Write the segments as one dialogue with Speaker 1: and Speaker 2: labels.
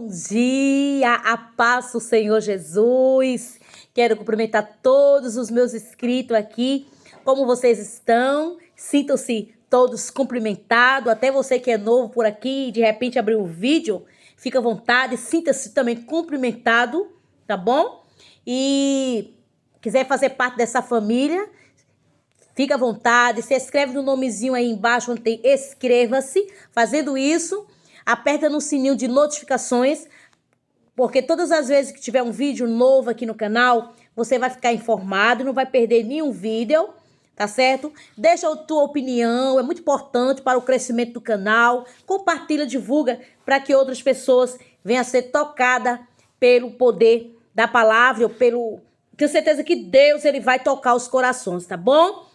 Speaker 1: Bom dia, a paz do Senhor Jesus. Quero cumprimentar todos os meus inscritos aqui. Como vocês estão? Sintam-se todos cumprimentados. Até você que é novo por aqui e de repente abriu o vídeo, fica à vontade, sinta-se também cumprimentado, tá bom? E quiser fazer parte dessa família, fica à vontade, se inscreve no nomezinho aí embaixo onde tem inscreva-se. Fazendo isso, aperta no sininho de notificações, porque todas as vezes que tiver um vídeo novo aqui no canal, você vai ficar informado e não vai perder nenhum vídeo, tá certo? Deixa a tua opinião, é muito importante para o crescimento do canal. Compartilha, divulga para que outras pessoas venham a ser tocadas pelo poder da palavra, ou pelo... Tenho certeza que Deus ele vai tocar os corações, tá bom?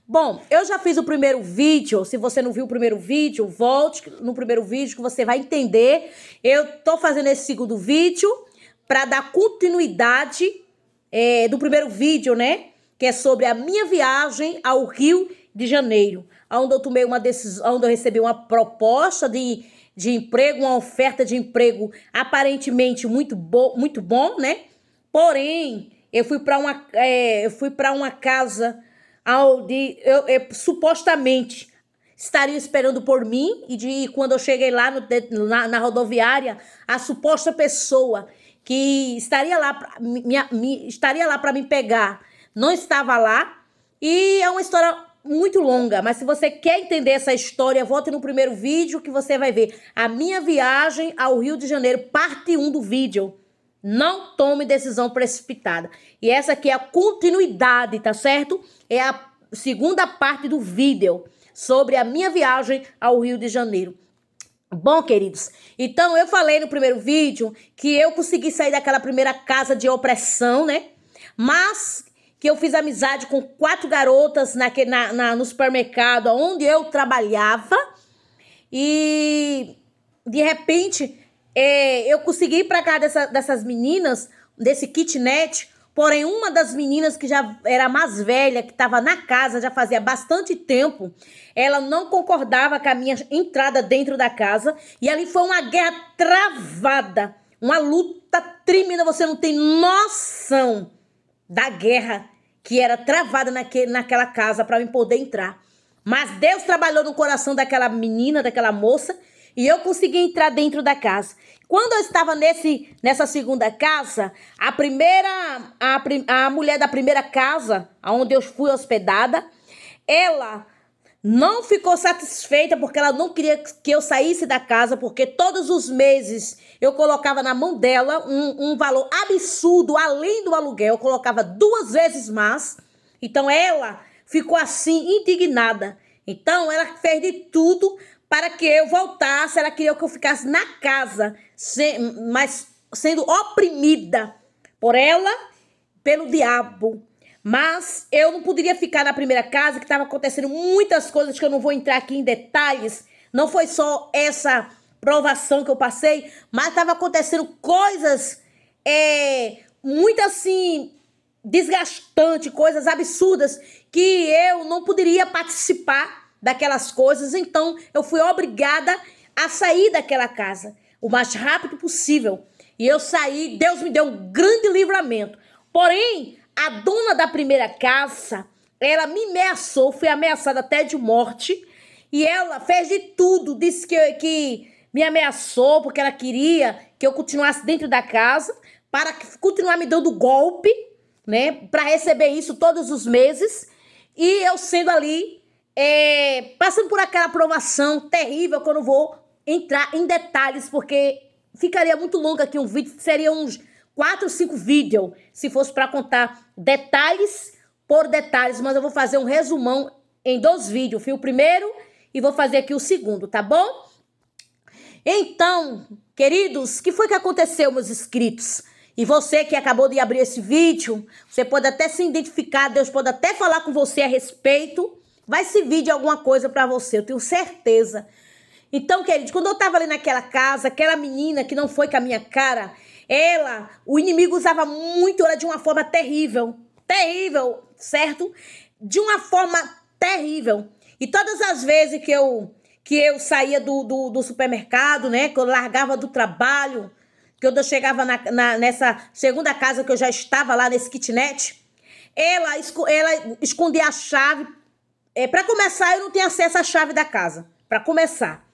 Speaker 1: Bom, eu já fiz o primeiro vídeo. Se você não viu o primeiro vídeo, volte no primeiro vídeo que você vai entender. Eu tô fazendo esse segundo vídeo para dar continuidade do primeiro vídeo, né? Que é sobre a minha viagem ao Rio de Janeiro, onde eu tomei uma decisão, onde eu recebi uma proposta de emprego, uma oferta de emprego aparentemente muito bom, né? Porém, eu fui para uma casa onde eu supostamente estaria esperando por mim, e quando eu cheguei lá na rodoviária, a suposta pessoa que estaria lá para me pegar não estava lá. E é uma história muito longa, mas se você quer entender essa história, volte no primeiro vídeo que você vai ver a minha viagem ao Rio de Janeiro, parte 1 do vídeo. Não tome decisão precipitada. E essa aqui é a continuidade, tá certo? É a segunda parte do vídeo sobre a minha viagem ao Rio de Janeiro. Bom, queridos, então eu falei no primeiro vídeo que eu consegui sair daquela primeira casa de opressão, né? Mas que eu fiz amizade com 4 garotas no supermercado onde eu trabalhava. E de repente... eu consegui ir para cá dessas meninas, desse kitnet, porém uma das meninas que já era mais velha, que estava na casa já fazia bastante tempo, ela não concordava com a minha entrada dentro da casa, e ali foi uma guerra travada, uma luta tremenda. Você não tem noção da guerra que era travada naquela casa para eu poder entrar. Mas Deus trabalhou no coração daquela menina, daquela moça, e eu consegui entrar dentro da casa. Quando eu estava nessa segunda casa, a mulher da primeira casa, onde eu fui hospedada, ela não ficou satisfeita porque ela não queria que eu saísse da casa, porque todos os meses eu colocava na mão dela um valor absurdo, além do aluguel, eu colocava 2 vezes mais. Então ela ficou assim, indignada. Então ela fez de tudo para que eu voltasse. Ela queria que eu ficasse na casa, mas sendo oprimida por ela, pelo diabo. Mas eu não poderia ficar na primeira casa, que estava acontecendo muitas coisas que eu não vou entrar aqui em detalhes. Não foi só essa provação que eu passei, mas estava acontecendo coisas muito assim, desgastantes, coisas absurdas, que eu não poderia participar daquelas coisas. Então eu fui obrigada a sair daquela casa o mais rápido possível. E eu saí, Deus me deu um grande livramento. Porém, a dona da primeira casa, ela me ameaçou, fui ameaçada até de morte. E ela fez de tudo, disse que me ameaçou porque ela queria que eu continuasse dentro da casa, para continuar me dando golpe, né? Para receber isso todos os meses. E eu sendo ali, passando por aquela provação terrível, que eu não vou entrar em detalhes, porque ficaria muito longo aqui um vídeo, seria uns 4 ou 5 vídeos, se fosse para contar detalhes por detalhes, mas eu vou fazer um resumão em 2 vídeos. Fui o primeiro e vou fazer aqui o segundo, tá bom? Então, queridos, o que foi que aconteceu, meus inscritos? E você que acabou de abrir esse vídeo, você pode até se identificar, Deus pode até falar com você a respeito, vai servir de alguma coisa para você, eu tenho certeza. Então, queridos, quando eu tava ali naquela casa, aquela menina que não foi com a minha cara, o inimigo usava muito ela de uma forma terrível, certo? De uma forma terrível. E todas as vezes que eu saía do supermercado, né, que eu largava do trabalho, quando eu chegava nessa segunda casa que eu já estava lá, nesse kitnet, ela escondia a chave. Para começar, eu não tinha acesso à chave da casa. Para começar.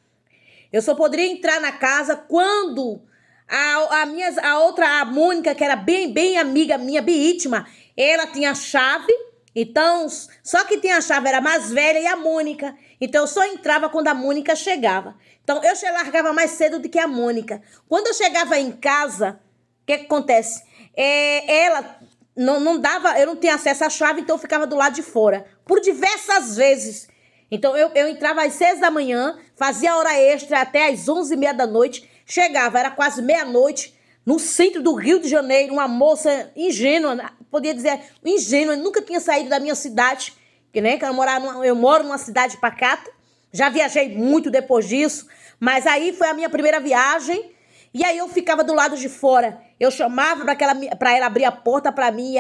Speaker 1: Eu só poderia entrar na casa quando a Mônica, que era bem amiga minha, bem íntima, ela tinha a chave. Então, só que tinha a chave era a mais velha e a Mônica. Então, eu só entrava quando a Mônica chegava. Então, eu largava mais cedo do que a Mônica. Quando eu chegava em casa, o que acontece? Ela não dava, eu não tinha acesso à chave, então eu ficava do lado de fora. Por diversas vezes. Então, eu entrava às 6 da manhã, fazia hora extra até às 11h30 da noite. Chegava, era quase meia-noite, no centro do Rio de Janeiro, uma moça ingênua, podia dizer ingênua, nunca tinha saído da minha cidade, que eu moro numa cidade pacata, já viajei muito depois disso, mas aí foi a minha primeira viagem, e aí eu ficava do lado de fora, eu chamava para ela abrir a porta para mim,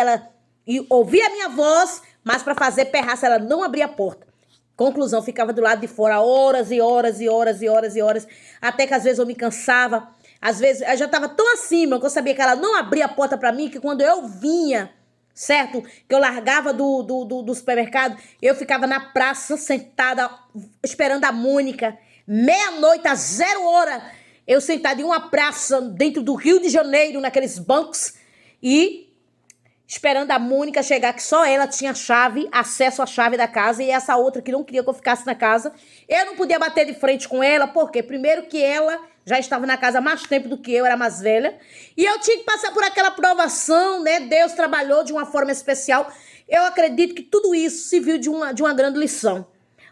Speaker 1: e ouvia a minha voz, mas para fazer perraça ela não abria a porta. Conclusão, ficava do lado de fora horas e horas e horas e horas e horas, até que às vezes eu me cansava. Às vezes eu já estava tão acima que eu sabia que ela não abria a porta para mim, que quando eu vinha, certo? Que eu largava do supermercado, eu ficava na praça sentada esperando a Mônica. Meia-noite, a 0h, eu sentada em uma praça dentro do Rio de Janeiro, naqueles bancos, e esperando a Mônica chegar, que só ela tinha chave, acesso à chave da casa, e essa outra que não queria que eu ficasse na casa. Eu não podia bater de frente com ela, porque primeiro que ela já estava na casa há mais tempo do que eu, era mais velha, e eu tinha que passar por aquela provação, né? Deus trabalhou de uma forma especial. Eu acredito que tudo isso serviu de uma grande lição.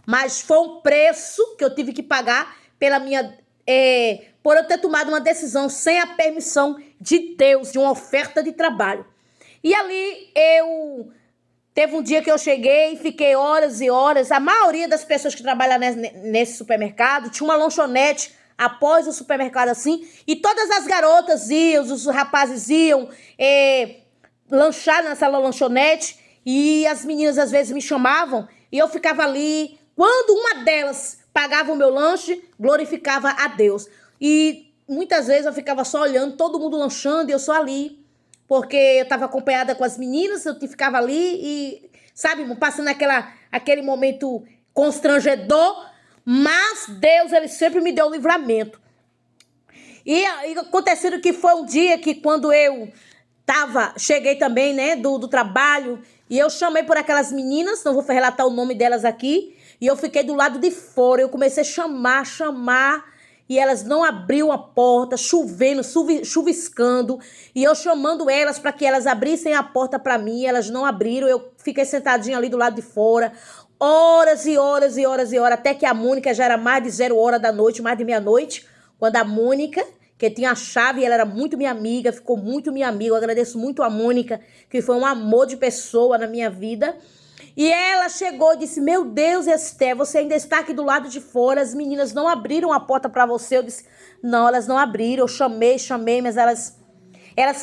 Speaker 1: Mas foi um preço que eu tive que pagar por eu ter tomado uma decisão sem a permissão de Deus, de uma oferta de trabalho. E ali teve um dia que eu cheguei, fiquei horas e horas. A maioria das pessoas que trabalham nesse supermercado tinha uma lanchonete após o supermercado assim. E todas as garotas iam, os rapazes iam lanchar nessa lanchonete. E as meninas às vezes me chamavam e eu ficava ali. Quando uma delas pagava o meu lanche, glorificava a Deus. E muitas vezes eu ficava só olhando, todo mundo lanchando e eu só ali. Porque eu estava acompanhada com as meninas, eu ficava ali e, sabe, passando aquele momento constrangedor, mas Deus, ele sempre me deu o livramento. E acontecendo que foi um dia que quando eu cheguei também, né, do trabalho, e eu chamei por aquelas meninas, não vou relatar o nome delas aqui, e eu fiquei do lado de fora, eu comecei a chamar, e elas não abriam a porta, chovendo, chuviscando, e eu chamando elas para que elas abrissem a porta para mim, elas não abriram, eu fiquei sentadinha ali do lado de fora, horas e horas e horas e horas, até que a Mônica já era mais de 0h da noite, mais de meia-noite, quando a Mônica, que tinha a chave, ela era muito minha amiga, ficou muito minha amiga, eu agradeço muito a Mônica, que foi um amor de pessoa na minha vida. E ela chegou e disse, meu Deus, Esther, você ainda está aqui do lado de fora, as meninas não abriram a porta para você. Eu disse, não, elas não abriram, eu chamei, mas elas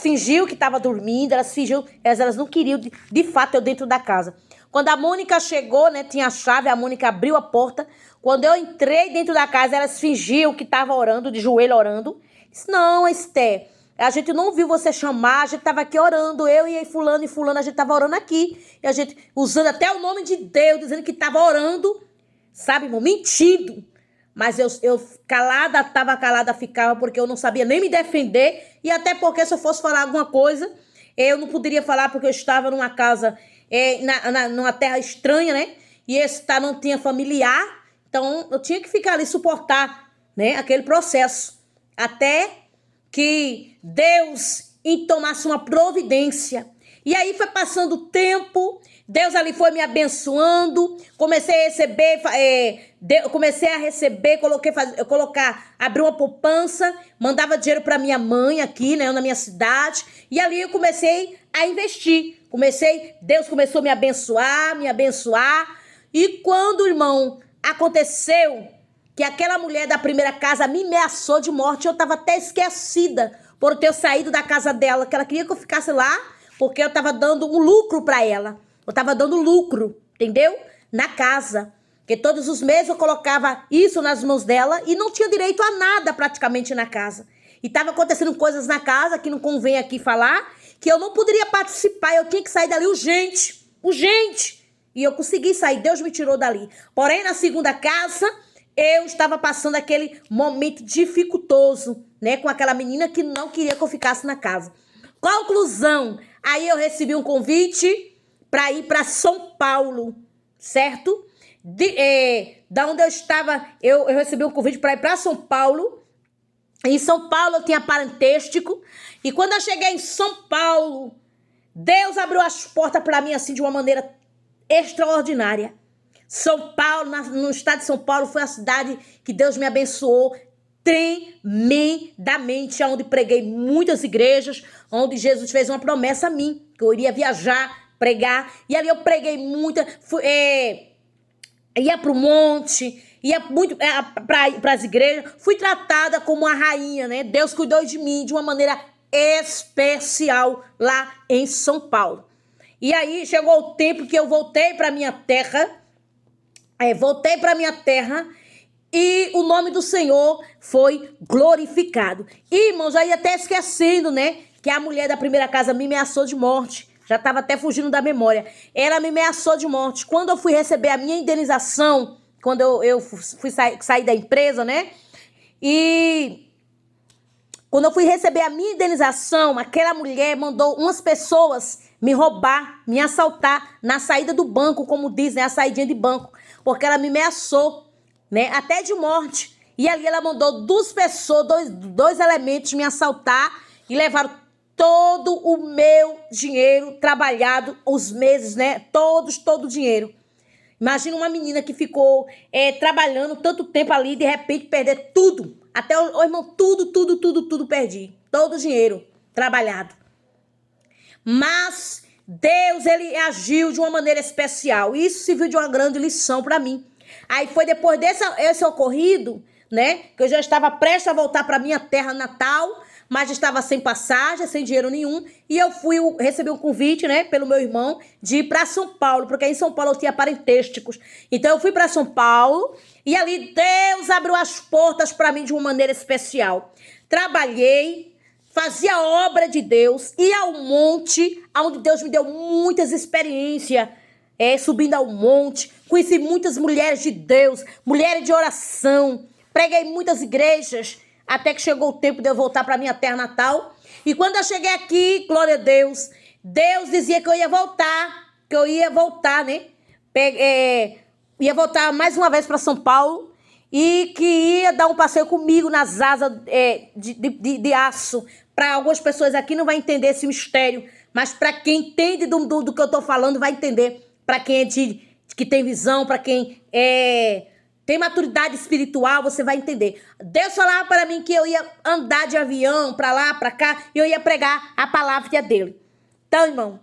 Speaker 1: fingiam que estavam dormindo, elas não queriam, de fato, eu dentro da casa. Quando a Mônica chegou, né, tinha a chave, a Mônica abriu a porta. Quando eu entrei dentro da casa, elas fingiam que estavam orando, de joelho orando. Disse, não, Esther, a gente não viu você chamar, a gente estava aqui orando, eu e fulano, a gente estava orando aqui. E a gente usando até o nome de Deus, dizendo que estava orando, sabe, irmão, mentindo. Mas eu estava calada, ficava, porque eu não sabia nem me defender. E até porque se eu fosse falar alguma coisa, eu não poderia falar porque eu estava numa casa, numa terra estranha, né? E não tinha familiar, então eu tinha que ficar ali, suportar, né, aquele processo. Até que Deus tomasse uma providência. E aí foi passando o tempo, Deus ali foi me abençoando, comecei a receber, abri uma poupança, mandava dinheiro para minha mãe aqui, né, na minha cidade, e ali eu comecei a investir. Deus começou a me abençoar, e quando, irmão, aconteceu que aquela mulher da primeira casa me ameaçou de morte, eu estava até esquecida por ter saído da casa dela, que ela queria que eu ficasse lá, porque eu estava dando um lucro para ela. Eu estava dando lucro, entendeu? Na casa. Porque todos os meses eu colocava isso nas mãos dela e não tinha direito a nada praticamente na casa. E estava acontecendo coisas na casa que não convém aqui falar, que eu não poderia participar, eu tinha que sair dali urgente, urgente. E eu consegui sair, Deus me tirou dali. Porém, na segunda casa, eu estava passando aquele momento dificultoso, né? Com aquela menina que não queria que eu ficasse na casa. Conclusão, aí eu recebi um convite para ir para São Paulo, certo? Da onde eu estava, eu recebi um convite para ir para São Paulo. Em São Paulo eu tinha parentesco. E quando eu cheguei em São Paulo, Deus abriu as portas para mim assim de uma maneira extraordinária. São Paulo, no estado de São Paulo, foi a cidade que Deus me abençoou tremendamente, onde preguei muitas igrejas, onde Jesus fez uma promessa a mim, que eu iria viajar, pregar, e ali eu preguei muita, ia para o monte, ia muito para as igrejas, fui tratada como uma rainha, né? Deus cuidou de mim de uma maneira especial lá em São Paulo. E aí chegou o tempo que eu voltei para minha terra, e o nome do Senhor foi glorificado. E, irmãos, já ia até esquecendo, né, que a mulher da primeira casa me ameaçou de morte. Já estava até fugindo da memória. Ela me ameaçou de morte. Quando eu fui receber a minha indenização, quando eu fui sair da empresa, né, e quando eu fui receber a minha indenização, aquela mulher mandou umas pessoas me roubar, me assaltar na saída do banco, como diz, né, a saidinha de banco, porque ela me ameaçou, né, até de morte. E ali ela mandou dois elementos me assaltar e levaram todo o meu dinheiro trabalhado, os meses, né, todo o dinheiro. Imagina uma menina que ficou trabalhando tanto tempo ali e de repente perder tudo. Até o irmão, tudo perdi. Todo o dinheiro trabalhado. Mas Deus, ele agiu de uma maneira especial. Isso serviu de uma grande lição para mim. Aí foi depois desse ocorrido, né, que eu já estava prestes a voltar para minha terra natal, mas estava sem passagem, sem dinheiro nenhum, e eu recebi um convite, né, pelo meu irmão, de ir para São Paulo, porque em São Paulo eu tinha parentescos. Então eu fui para São Paulo, e ali Deus abriu as portas para mim de uma maneira especial. Trabalhei, fazia obra de Deus, ia ao monte, onde Deus me deu muitas experiências, subindo ao monte, conheci muitas mulheres de Deus, mulheres de oração, preguei em muitas igrejas, até que chegou o tempo de eu voltar para minha terra natal. E quando eu cheguei aqui, glória a Deus, Deus dizia que eu ia voltar, né? Ia voltar mais uma vez para São Paulo e que ia dar um passeio comigo nas asas de aço. Para algumas pessoas aqui não vai entender esse mistério, mas para quem entende do que eu estou falando vai entender. Para quem que tem visão, para quem tem maturidade espiritual, você vai entender. Deus falava para mim que eu ia andar de avião para lá, para cá, e eu ia pregar a palavra dele. Então, irmão,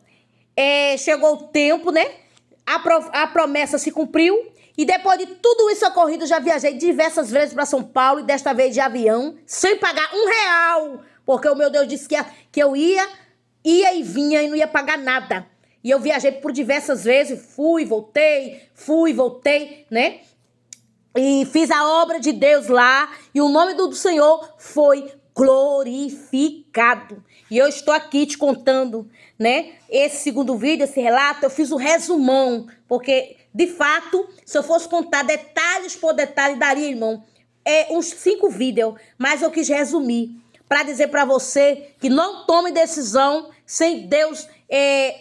Speaker 1: chegou o tempo, né? A promessa se cumpriu. E depois de tudo isso ocorrido, já viajei diversas vezes para São Paulo, e desta vez de avião, sem pagar R$1. Porque o meu Deus disse que eu ia e vinha e não ia pagar nada. E eu viajei por diversas vezes, fui, voltei, né? E fiz a obra de Deus lá, e o nome do Senhor foi glorificado. E eu estou aqui te contando, né? Esse segundo vídeo, esse relato, eu fiz um resumão, porque, de fato, se eu fosse contar detalhes por detalhe, daria, irmão, uns 5 vídeos, mas eu quis resumir, para dizer para você que não tome decisão sem Deus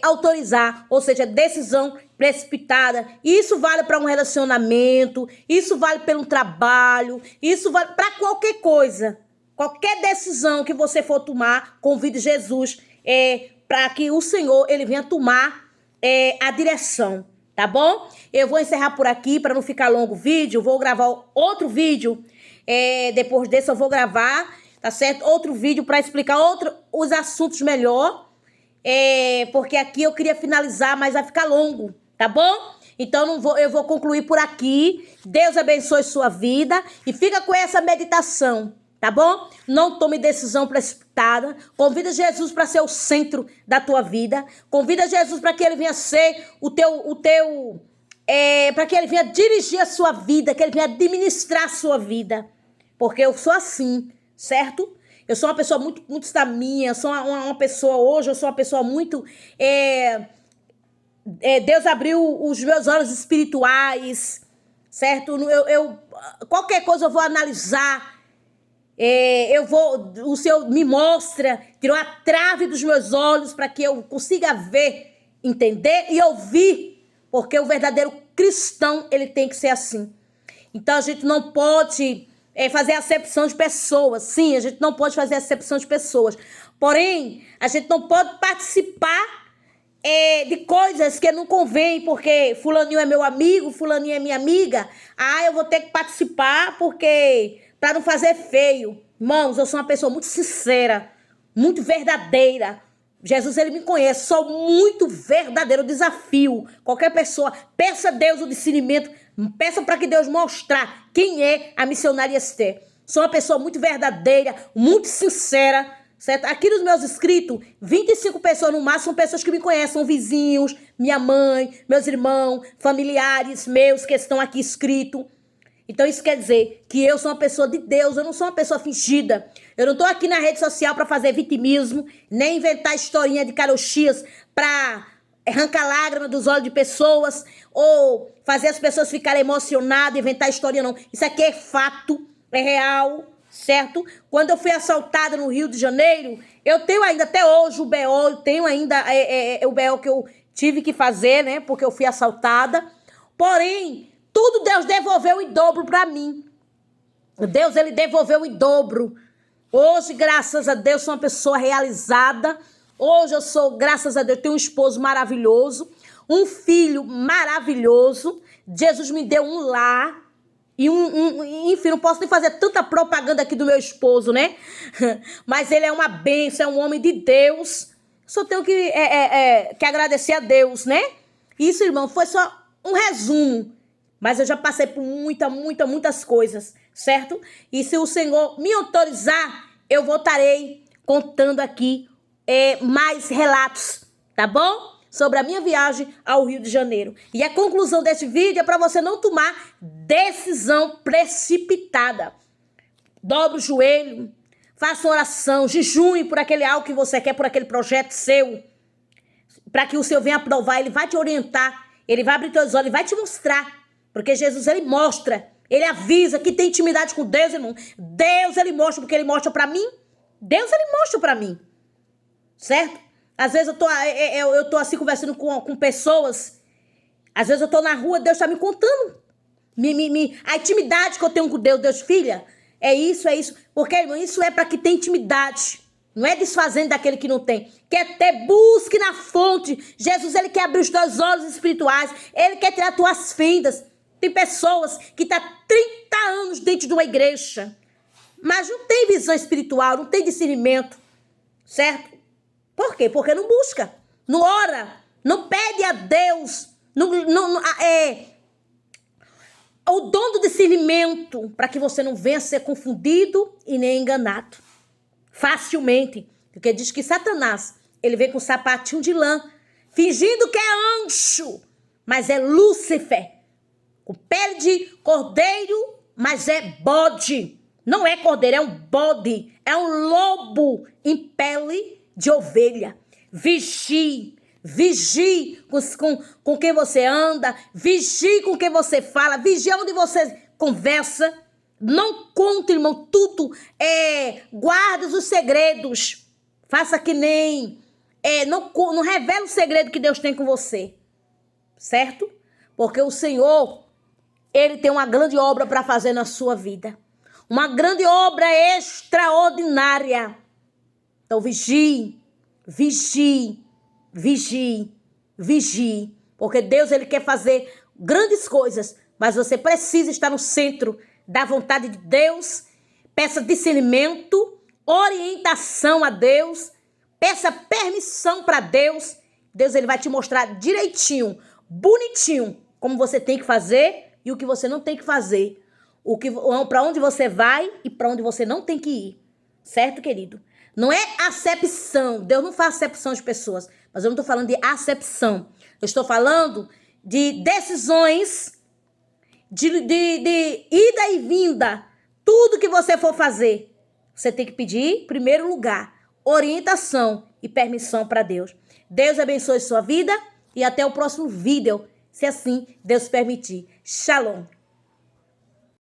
Speaker 1: autorizar, ou seja, decisão precipitada. Isso vale para um relacionamento, isso vale pelo trabalho, isso vale para qualquer coisa. Qualquer decisão que você for tomar, convide Jesus para que o Senhor ele venha tomar a direção, tá bom? Eu vou encerrar por aqui para não ficar longo o vídeo, vou gravar outro vídeo, depois desse eu vou gravar, tá certo? Outro vídeo para explicar os assuntos melhor, porque aqui eu queria finalizar, mas vai ficar longo, tá bom? Então eu vou concluir por aqui. Deus abençoe sua vida e fica com essa meditação, tá bom? Não tome decisão precipitada. Convida Jesus para ser o centro da tua vida. Convida Jesus para que ele venha ser para que ele venha dirigir a sua vida, que ele venha administrar a sua vida. Porque eu sou assim, certo? Eu sou uma pessoa muito da minha. Eu sou uma pessoa hoje, eu sou uma pessoa muito... Deus abriu os meus olhos espirituais, certo? Qualquer coisa eu vou analisar. O Senhor me mostra, tirou a trave dos meus olhos para que eu consiga ver, entender e ouvir, porque o verdadeiro cristão, ele tem que ser assim. Então a gente não pode fazer acepção de pessoas. Sim, a gente não pode fazer acepção de pessoas. Porém, a gente não pode participar de coisas que não convém, porque fulaninho é meu amigo, fulaninho é minha amiga. Eu vou ter que participar porque para não fazer feio. Irmãos, eu sou uma pessoa muito sincera, muito verdadeira. Jesus, ele me conhece, sou muito verdadeiro. Eu desafio qualquer pessoa, peça a Deus o discernimento, peça para que Deus mostrar quem é a missionária Esther. Sou uma pessoa muito verdadeira, muito sincera, certo? Aqui nos meus inscritos, 25 pessoas no máximo são pessoas que me conhecem, são vizinhos, minha mãe, meus irmãos, familiares meus que estão aqui inscritos. Então isso quer dizer que eu sou uma pessoa de Deus, eu não sou uma pessoa fingida. Eu não estou aqui na rede social para fazer vitimismo, nem inventar historinha de caroxias para arrancar lágrimas dos olhos de pessoas ou fazer as pessoas ficarem emocionadas, inventar historinha não. Isso aqui é fato, é real, certo? Quando eu fui assaltada no Rio de Janeiro, eu tenho ainda até hoje o BO, eu tenho ainda o BO que eu tive que fazer, né? Porque eu fui assaltada. Porém, tudo Deus devolveu em dobro para mim. Deus, ele devolveu em dobro. Hoje, graças a Deus, sou uma pessoa realizada. Hoje eu sou, graças a Deus, tenho um esposo maravilhoso, um filho maravilhoso. Jesus me deu um lar. E enfim, não posso nem fazer tanta propaganda aqui do meu esposo, né? Mas ele é uma bênção, é um homem de Deus. Só tenho que agradecer a Deus, né? Isso, irmão, foi só um resumo. Mas eu já passei por muitas coisas, certo? E se o Senhor me autorizar, eu voltarei contando aqui mais relatos, tá bom? Sobre a minha viagem ao Rio de Janeiro. E a conclusão desse vídeo é para você não tomar decisão precipitada. Dobre o joelho, faça uma oração, jejue por aquele algo que você quer, por aquele projeto seu, para que o Senhor venha aprovar. Ele vai te orientar, ele vai abrir teus olhos, ele vai te mostrar. Porque Jesus, ele mostra, ele avisa que tem intimidade com Deus, irmão. Deus, ele mostra, porque ele mostra para mim. Deus, ele mostra para mim. Certo? Às vezes eu tô assim conversando com pessoas. Às vezes eu tô na rua, Deus tá me contando. A intimidade que eu tenho com Deus. Deus, filha, é isso. Porque, irmão, isso é para que tenha intimidade. Não é desfazendo daquele que não tem. Quer ter, busque na fonte. Jesus, ele quer abrir os teus olhos espirituais. Ele quer tirar tuas fendas. Tem pessoas que estão 30 anos dentro de uma igreja, mas não tem visão espiritual, não tem discernimento, certo? Por quê? Porque não busca, não ora, não pede a Deus, o dom do discernimento para que você não venha a ser confundido e nem enganado facilmente. Porque diz que Satanás, ele vem com sapatinho de lã, fingindo que é anjo, mas é Lúcifer. Com pele de cordeiro, mas é bode. Não é cordeiro, é um bode. É um lobo em pele de ovelha. Vigie com quem você anda. Vigie com quem você fala. Vigie onde você conversa. Não conte, irmão, tudo. Guarde os segredos. Faça que nem... não revele o segredo que Deus tem com você. Certo? Porque o Senhor... Ele tem uma grande obra para fazer na sua vida. Uma grande obra extraordinária. Então vigie. Porque Deus, ele quer fazer grandes coisas. Mas você precisa estar no centro da vontade de Deus. Peça discernimento, orientação a Deus. Peça permissão para Deus. Deus, ele vai te mostrar direitinho, bonitinho, como você tem que fazer e o que você não tem que fazer. Para onde você vai e para onde você não tem que ir. Certo, querido? Não é acepção. Deus não faz acepção de pessoas. Mas eu não estou falando de acepção. Eu estou falando de decisões, de ida e vinda. Tudo que você for fazer. Você tem que pedir, em primeiro lugar, orientação e permissão para Deus. Deus abençoe sua vida e até o próximo vídeo, se assim Deus permitir. Shalom.